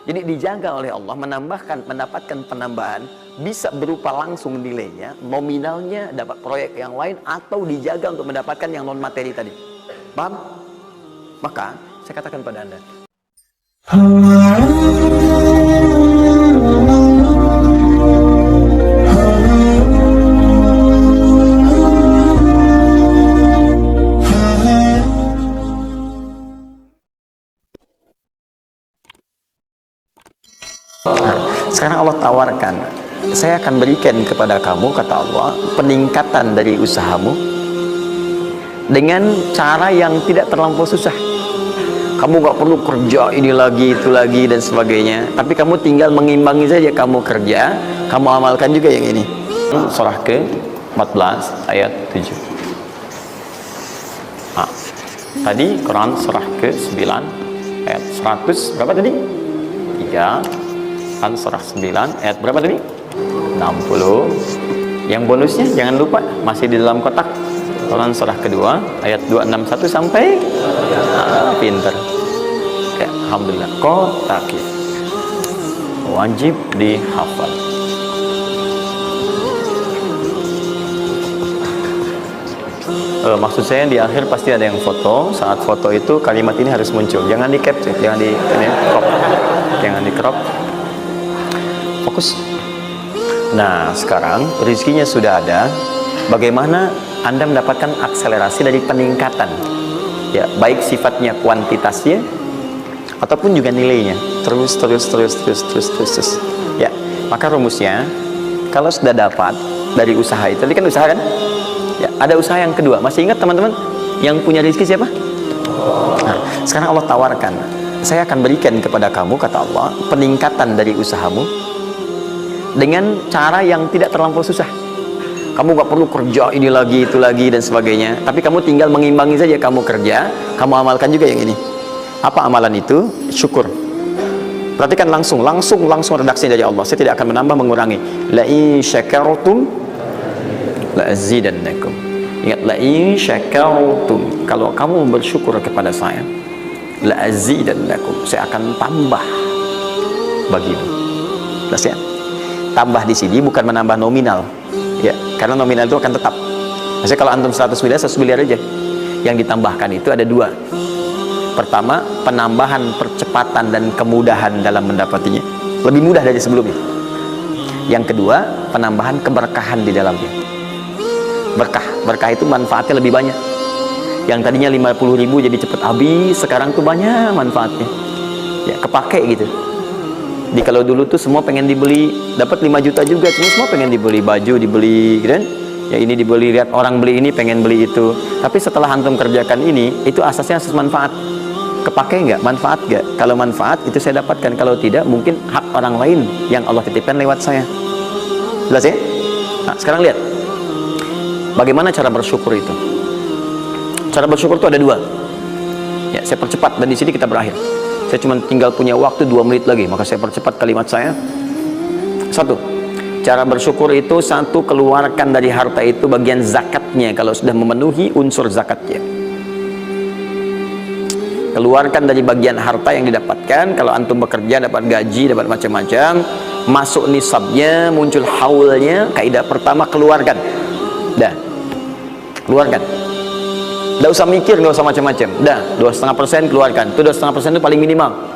Jadi dijaga oleh Allah, mendapatkan penambahan bisa berupa langsung nilainya, nominalnya dapat proyek yang lain, atau dijaga untuk mendapatkan yang non materi tadi. Paham? Maka saya katakan pada Anda, sekarang Allah tawarkan, saya akan berikan kepada kamu, kata Allah, peningkatan dari usahamu dengan cara yang tidak terlampau susah. Kamu gak perlu kerja ini lagi, itu lagi, dan sebagainya. Tapi kamu tinggal mengimbangi saja. Kamu kerja, kamu amalkan juga yang ini. Surah ke-14 ayat 7. Tadi Quran surah ke-9 ayat 100 berapa tadi? 3. Kan surah 9 ayat berapa tadi? 60. Yang bonusnya jangan lupa masih di dalam kotak. Quran surah kedua ayat 261 sampai pinter. Ya, alhamdulillah, kotaknya wajib dihafal. Maksud saya di akhir pasti ada yang foto. Saat foto itu kalimat ini harus muncul. Jangan di capture, jangan di crop, jangan di crop. Fokus. Nah, sekarang rezekinya sudah ada. Bagaimana Anda mendapatkan akselerasi dari peningkatan? Ya, baik sifatnya kuantitasnya ataupun juga nilainya. Terus. Ya, maka rumusnya, kalau sudah dapat dari usaha itu, tadi kan usaha kan? Ya, ada usaha yang kedua. Masih ingat teman-teman? Yang punya rezeki siapa? Nah, sekarang Allah tawarkan, saya akan berikan kepada kamu, kata Allah, peningkatan dari usahamu dengan cara yang tidak terlampau susah. Kamu gak perlu kerja ini lagi, itu lagi, dan sebagainya. Tapi kamu tinggal mengimbangi saja. Kamu kerja, kamu amalkan juga yang ini. Apa amalan itu? Syukur. Perhatikan langsung redaksi dari Allah. Saya tidak akan menambah mengurangi. La in syakartum la azidannakum. Ingat, la in syakartum, kalau kamu bersyukur kepada saya, la azidannakum, saya akan tambah bagimu. Jelas ya? Tambah di sini bukan menambah nominal. Ya, karena nominal itu akan tetap. Maksudnya kalau antum 100 miliar aja. Yang ditambahkan itu ada dua. Pertama, penambahan percepatan dan kemudahan dalam mendapatinya. Lebih mudah dari sebelumnya. Yang kedua, penambahan keberkahan di dalamnya. Berkah itu manfaatnya lebih banyak. Yang tadinya 50.000 jadi cepat habis, sekarang tuh banyak manfaatnya. Ya, kepake gitu. Di kalau dulu tuh semua pengen dibeli, dapat 5 juta juga, cuma semua pengen dibeli baju, dibeli gitu kan? Ya ini dibeli, lihat orang beli ini pengen beli itu. Tapi setelah antum kerjakan ini, itu asasnya asas manfaat. Kepake nggak? Manfaat nggak? Kalau manfaat itu saya dapatkan, kalau tidak mungkin hak orang lain yang Allah titipkan lewat saya. Jelas ya? Nah, sekarang lihat bagaimana cara bersyukur itu. Cara bersyukur itu ada dua. Ya, saya percepat dan di sini kita berakhir. Saya cuma tinggal punya waktu 2 menit lagi, maka saya percepat kalimat saya. 1. Cara bersyukur itu, 1, keluarkan dari harta itu bagian zakatnya kalau sudah memenuhi unsur zakatnya. Keluarkan dari bagian harta yang didapatkan. Kalau antum bekerja dapat gaji, dapat macam-macam, masuk nisabnya, muncul haulnya, kaidah pertama keluarkan. Dah, keluarkan. Nggak usah mikir, nggak usah macam-macam. Dah, 2,5% keluarkan. Itu 2,5% itu paling minimal.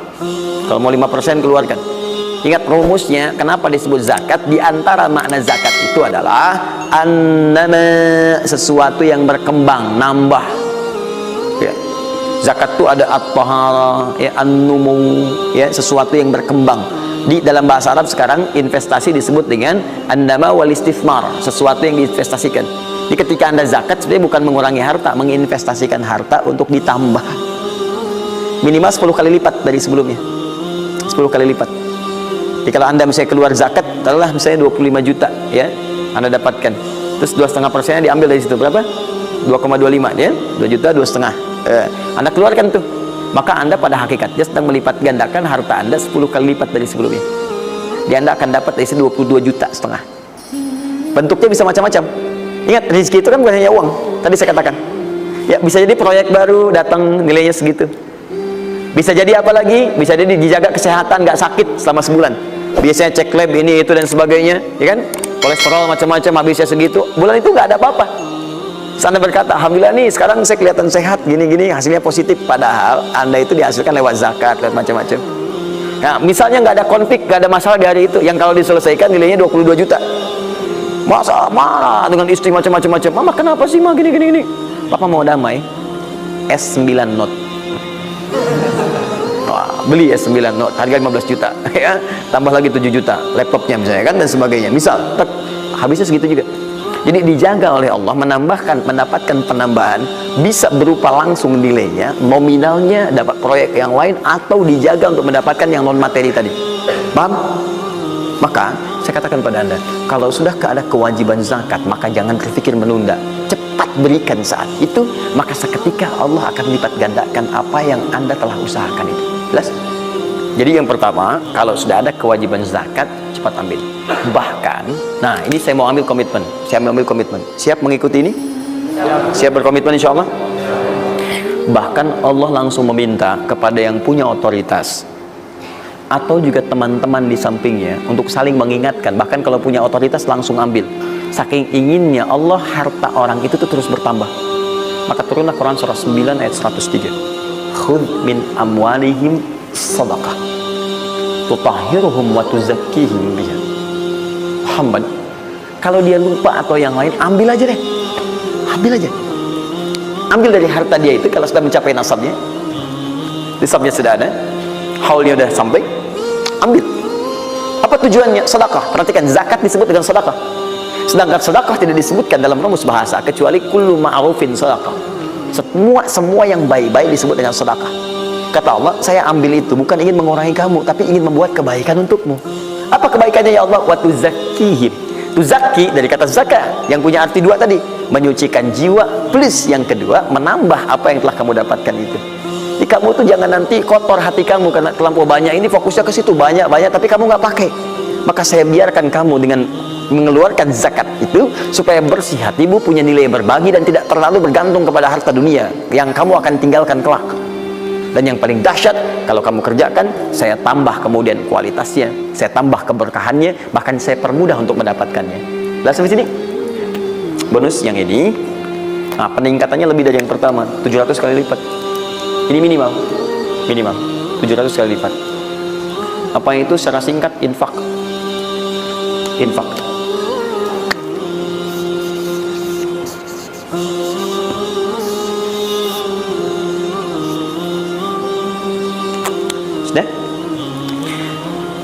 Kalau mau 5% keluarkan. Ingat rumusnya, kenapa disebut zakat? Di antara makna zakat itu adalah annama, sesuatu yang berkembang, nambah. Ya. Zakat itu ada at-tahara, ya, an-numu, ya, sesuatu yang berkembang. Di dalam bahasa Arab sekarang investasi disebut dengan annama wal istifmar, sesuatu yang diinvestasikan. Jadi ketika Anda zakat sebenarnya bukan mengurangi harta, menginvestasikan harta untuk ditambah minimal 10 kali lipat dari sebelumnya. 10 kali lipat. Jadi kalau Anda misalnya keluar zakat, taruhlah misalnya 25 juta, ya, Anda dapatkan. Terus 2,5% diambil dari situ berapa? 2,25, ya, 2 juta 2,5. Anda keluarkan tuh. Maka Anda pada hakikatnya sedang melipat gandakan harta Anda 10 kali lipat dari sebelumnya. Jadi Anda akan dapat dari situ 22,5 juta. Bentuknya bisa macam-macam. Ingat, rezeki itu kan bukan hanya uang. Tadi saya katakan, ya bisa jadi proyek baru datang nilainya segitu. Bisa jadi apa lagi? Bisa jadi dijaga kesehatan, nggak sakit selama sebulan. Biasanya cek lab ini itu dan sebagainya, ya kan? Kolesterol macam-macam habisnya segitu. Bulan itu nggak ada apa-apa. Anda berkata, alhamdulillah nih sekarang saya kelihatan sehat, gini-gini, hasilnya positif. Padahal Anda itu dihasilkan lewat zakat, lewat macam-macam. Nah, misalnya nggak ada konflik, nggak ada masalah di hari itu, yang kalau diselesaikan nilainya 22 juta. Masa marah dengan istri macam-macam. Mama kenapa sih, Ma, gini-gini? Papa mau damai. S9 Note. Beli S9 Note harga 15 juta ya, tambah lagi 7 juta laptopnya misalnya kan, dan sebagainya, misal habisnya segitu juga. Jadi dijaga oleh Allah, mendapatkan penambahan, bisa berupa langsung nilainya, nominalnya dapat proyek yang lain, atau dijaga untuk mendapatkan yang non materi tadi. Paham? Maka saya katakan pada Anda, kalau sudah ada kewajiban zakat, maka jangan berpikir menunda, cepat berikan saat itu, maka seketika Allah akan lipat gandakan apa yang Anda telah usahakan itu. Jelas? Jadi yang pertama, kalau sudah ada kewajiban zakat, cepat ambil. Bahkan, nah ini saya mau ambil komitmen. Saya mau ambil komitmen. Siap mengikuti ini? Siap berkomitmen insya Allah? Bahkan Allah langsung meminta kepada yang punya otoritas atau juga teman-teman di sampingnya untuk saling mengingatkan. Bahkan kalau punya otoritas langsung ambil. Saking inginnya Allah harta orang itu tuh terus bertambah. Maka turunlah Quran surah 9 ayat 103. Khudh min amwalihim sadaqah tutahhiruhum wa tuzakkihim biha. Muhammad, kalau dia lupa atau yang lain, ambil aja deh. Ambil aja. Ambil dari harta dia itu kalau sudah mencapai nasabnya. Nisabnya sudah ada, haulnya sudah sampai, ambil. Apa tujuannya? Sedekah. Perhatikan, zakat disebut dengan sedekah. Sedangkan sedekah tidak disebutkan dalam rumus bahasa kecuali kullu ma'rufin sedekah. Semua yang baik-baik disebut dengan sedekah. Kata Allah, saya ambil itu bukan ingin mengurangi kamu, tapi ingin membuat kebaikan untukmu. Apa kebaikannya ya Allah? Wa tuzakkihim. Tuzakki dari kata zakat yang punya arti dua tadi, menyucikan jiwa, plus yang kedua menambah apa yang telah kamu dapatkan itu. Jadi kamu tuh jangan nanti kotor hati kamu karena terlampau banyak ini, fokusnya ke situ banyak tapi kamu nggak pakai. Maka saya biarkan kamu dengan mengeluarkan zakat itu supaya bersih hatimu, punya nilai berbagi dan tidak terlalu bergantung kepada harta dunia yang kamu akan tinggalkan kelak. Dan yang paling dahsyat, kalau kamu kerjakan, saya tambah kemudian kualitasnya, saya tambah keberkahannya, bahkan saya permudah untuk mendapatkannya. Lihat sampai sini. Bonus yang ini, nah peningkatannya lebih dari yang pertama, 700 kali lipat. Ini minimal 700 kali lipat. Apa itu secara singkat? Infak. Sudah?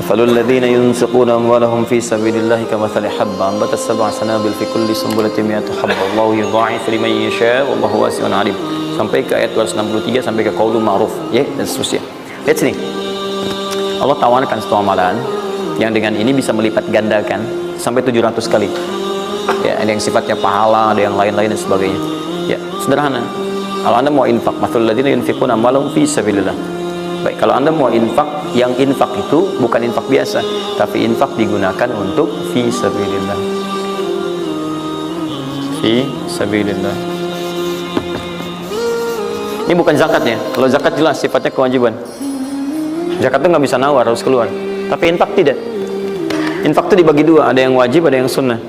Falul ladzina yunfiquna amwalahum fi sabilillahi kamathali habban ambatat sab'a sanabil fi kulli sunbulatin mi'atu habba wallahu yudha'ifu liman yasha' wallahu wasi'un 'alim. Sampai ke ayat 263 sampai ke qaulul ma'ruf, ya, dan seterusnya. Lihat sini. Allah tawarkan satu amalan yang dengan ini bisa melipat gandakan sampai 700 kali. Ya, ada yang sifatnya pahala, ada yang lain-lain dan sebagainya. Ya, sederhana. Kalau Anda mau infak, mathalul ladzina yunfiquna amwalahum fi sabilillah. Baik, kalau Anda mau infak, yang infak itu bukan infak biasa, tapi infak digunakan untuk fi sabilillah. Fi sabilillah. Ini bukan zakatnya. Kalau zakat jelas sifatnya kewajiban. Zakat itu nggak bisa nawar, harus keluar. Tapi infak tidak. Infak itu dibagi dua, ada yang wajib, ada yang sunnah.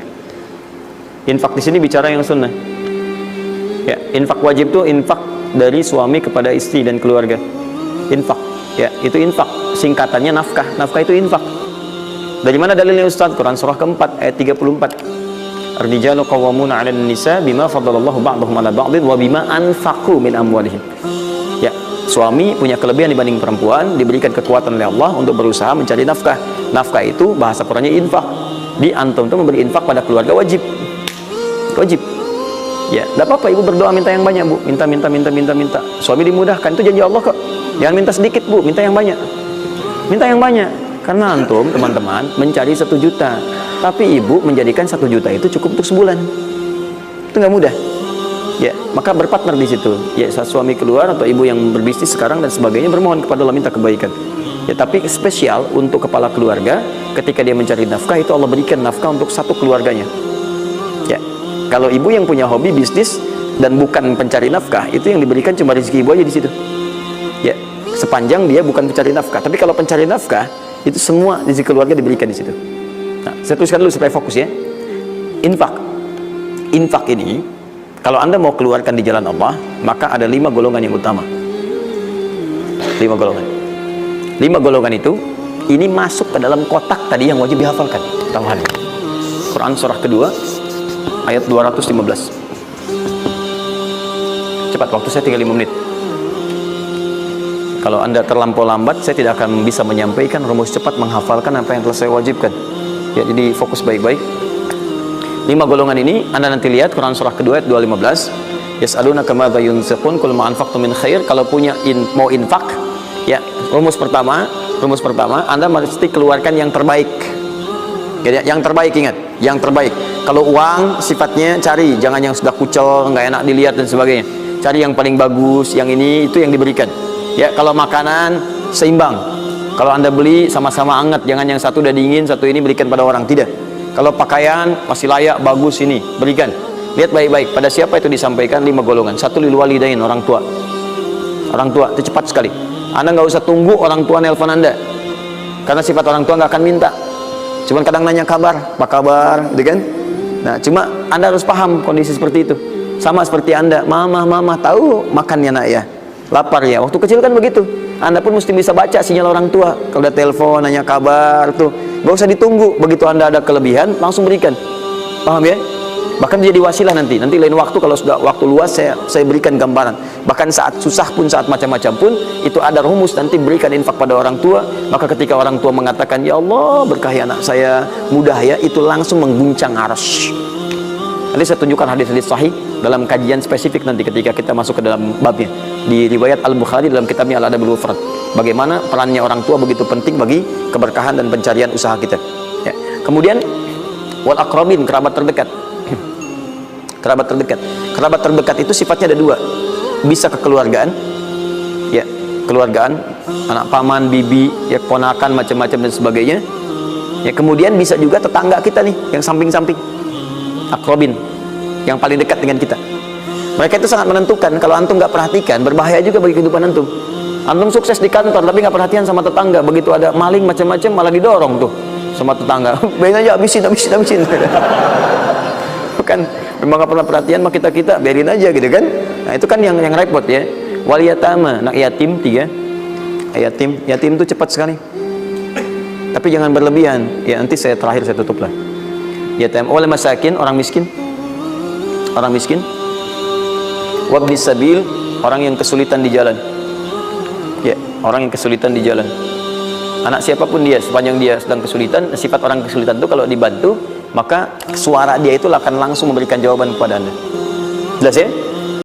Infak di sini bicara yang sunnah. Ya, infak wajib itu infak dari suami kepada istri dan keluarga. Infak, ya, itu infak. Singkatannya nafkah. Nafkah itu infak. Dari mana dalilnya Ustaz? Quran surah keempat ayat 34. Ar-rijalu qawwamuna 'alan nisa bima faddalallahu ba'dahum 'ala ba'din wa bima anfaqu min amwalihim. Ya, suami punya kelebihan dibanding perempuan, diberikan kekuatan oleh Allah untuk berusaha mencari nafkah. Nafkah itu bahasa Qurannya infak. Di antum itu memberi infak pada keluarga wajib. Wajib. Ya, tidak apa-apa ibu berdoa minta yang banyak, Bu. Minta. Suami dimudahkan, itu janji Allah kok. Jangan minta sedikit, Bu, minta yang banyak. Minta yang banyak. Karena antum, teman-teman, mencari 1 juta. Tapi ibu menjadikan 1 juta itu cukup untuk sebulan. Itu nggak mudah. Ya, maka berpartner di situ. Ya, saat suami keluar atau ibu yang berbisnis sekarang dan sebagainya, bermohon kepada Allah minta kebaikan. Ya, tapi spesial untuk kepala keluarga, ketika dia mencari nafkah itu Allah berikan nafkah untuk satu keluarganya. Ya, kalau ibu yang punya hobi bisnis dan bukan pencari nafkah, itu yang diberikan cuma rezeki ibu aja di situ. Ya, sepanjang dia bukan pencari nafkah. Tapi kalau pencari nafkah, itu semua rezeki keluarga diberikan di situ. Nah, saya tuliskan dulu supaya fokus ya. Infak ini, kalau Anda mau keluarkan di jalan Allah, maka ada 5 golongan yang utama. 5 golongan. 5 golongan itu, ini masuk ke dalam kotak tadi yang wajib dihafalkan. Tambahan. Quran surah kedua, ayat 215. Cepat, waktu saya tinggal 5 menit. Kalau Anda terlampau lambat, saya tidak akan bisa menyampaikan rumus cepat menghafalkan apa yang telah saya wajibkan. Ya, jadi fokus baik-baik. 5 golongan ini Anda nanti lihat Quran surah kedua ayat 215. Yas'alunaka madza yunfiqun qul ma anfaqtum min khair. Kalau punya mau infak, ya, rumus pertama Anda mesti keluarkan yang terbaik. Ya, yang terbaik, ingat, yang terbaik. Kalau uang sifatnya cari, jangan yang sudah kucel, nggak enak dilihat dan sebagainya. Cari yang paling bagus, yang ini itu yang diberikan. Ya, kalau makanan seimbang. Kalau Anda beli sama-sama hangat, jangan yang satu udah dingin, satu ini berikan pada orang, tidak. Kalau pakaian masih layak, bagus, ini berikan. Lihat baik-baik, pada siapa itu disampaikan 5 golongan. 1 lil walidain, orang tua. Orang tua itu cepat sekali. Anda nggak usah tunggu orang tua nelpon Anda, karena sifat orang tua nggak akan minta. Cuman kadang nanya kabar, apa kabar, gitu kan? Nah, cuma Anda harus paham kondisi seperti itu. Sama seperti Anda, mama tahu makannya nak ya, lapar ya. Waktu kecil kan begitu. Anda pun mesti bisa baca sinyal orang tua. Kalau udah telepon, nanya kabar tuh, gak usah ditunggu. Begitu Anda ada kelebihan, langsung berikan. Paham ya? Bahkan jadi wasilah nanti lain waktu kalau sudah waktu luas saya berikan gambaran. Bahkan saat susah pun, saat macam-macam pun, itu ada rumus, nanti berikan infak pada orang tua. Maka ketika orang tua mengatakan, ya Allah berkahi anak saya, mudah ya, itu langsung mengguncang arsy. Nanti saya tunjukkan hadis-hadis sahih dalam kajian spesifik nanti ketika kita masuk ke dalam babnya di riwayat Al-Bukhari dalam kitabnya Al-Adabul Mufrad. Bagaimana perannya orang tua begitu penting bagi keberkahan dan pencarian usaha kita. Ya. Kemudian wal aqrabin, kerabat terdekat. Kerabat terdekat itu sifatnya ada 2. Bisa kekeluargaan, ya, kekeluargaan, anak paman, bibi, ya, ponakan, macam-macam dan sebagainya. Ya, kemudian bisa juga tetangga kita nih, yang samping-samping. Akrobin, yang paling dekat dengan kita. Mereka itu sangat menentukan. Kalau antum nggak perhatikan, berbahaya juga bagi kehidupan antum. Antum sukses di kantor, tapi nggak perhatian sama tetangga. Begitu ada maling macam-macam, malah didorong tuh sama tetangga. Biarin aja, habisin. Bukan, memang nggak pernah perhatian sama kita, biarin aja gitu kan. Nah, itu kan yang repot ya. Wal yatama, anak yatim 3. Yatim itu cepat sekali. Tapi jangan berlebihan. Ya, nanti saya tutup lah. Yatim oleh masakin, orang miskin. Wabni sabil, orang yang kesulitan di jalan. Ya, orang yang kesulitan di jalan. Anak siapapun dia, sepanjang dia sedang kesulitan, sifat orang kesulitan itu kalau dibantu, maka suara dia itu akan langsung memberikan jawaban kepada Anda. Jelas ya?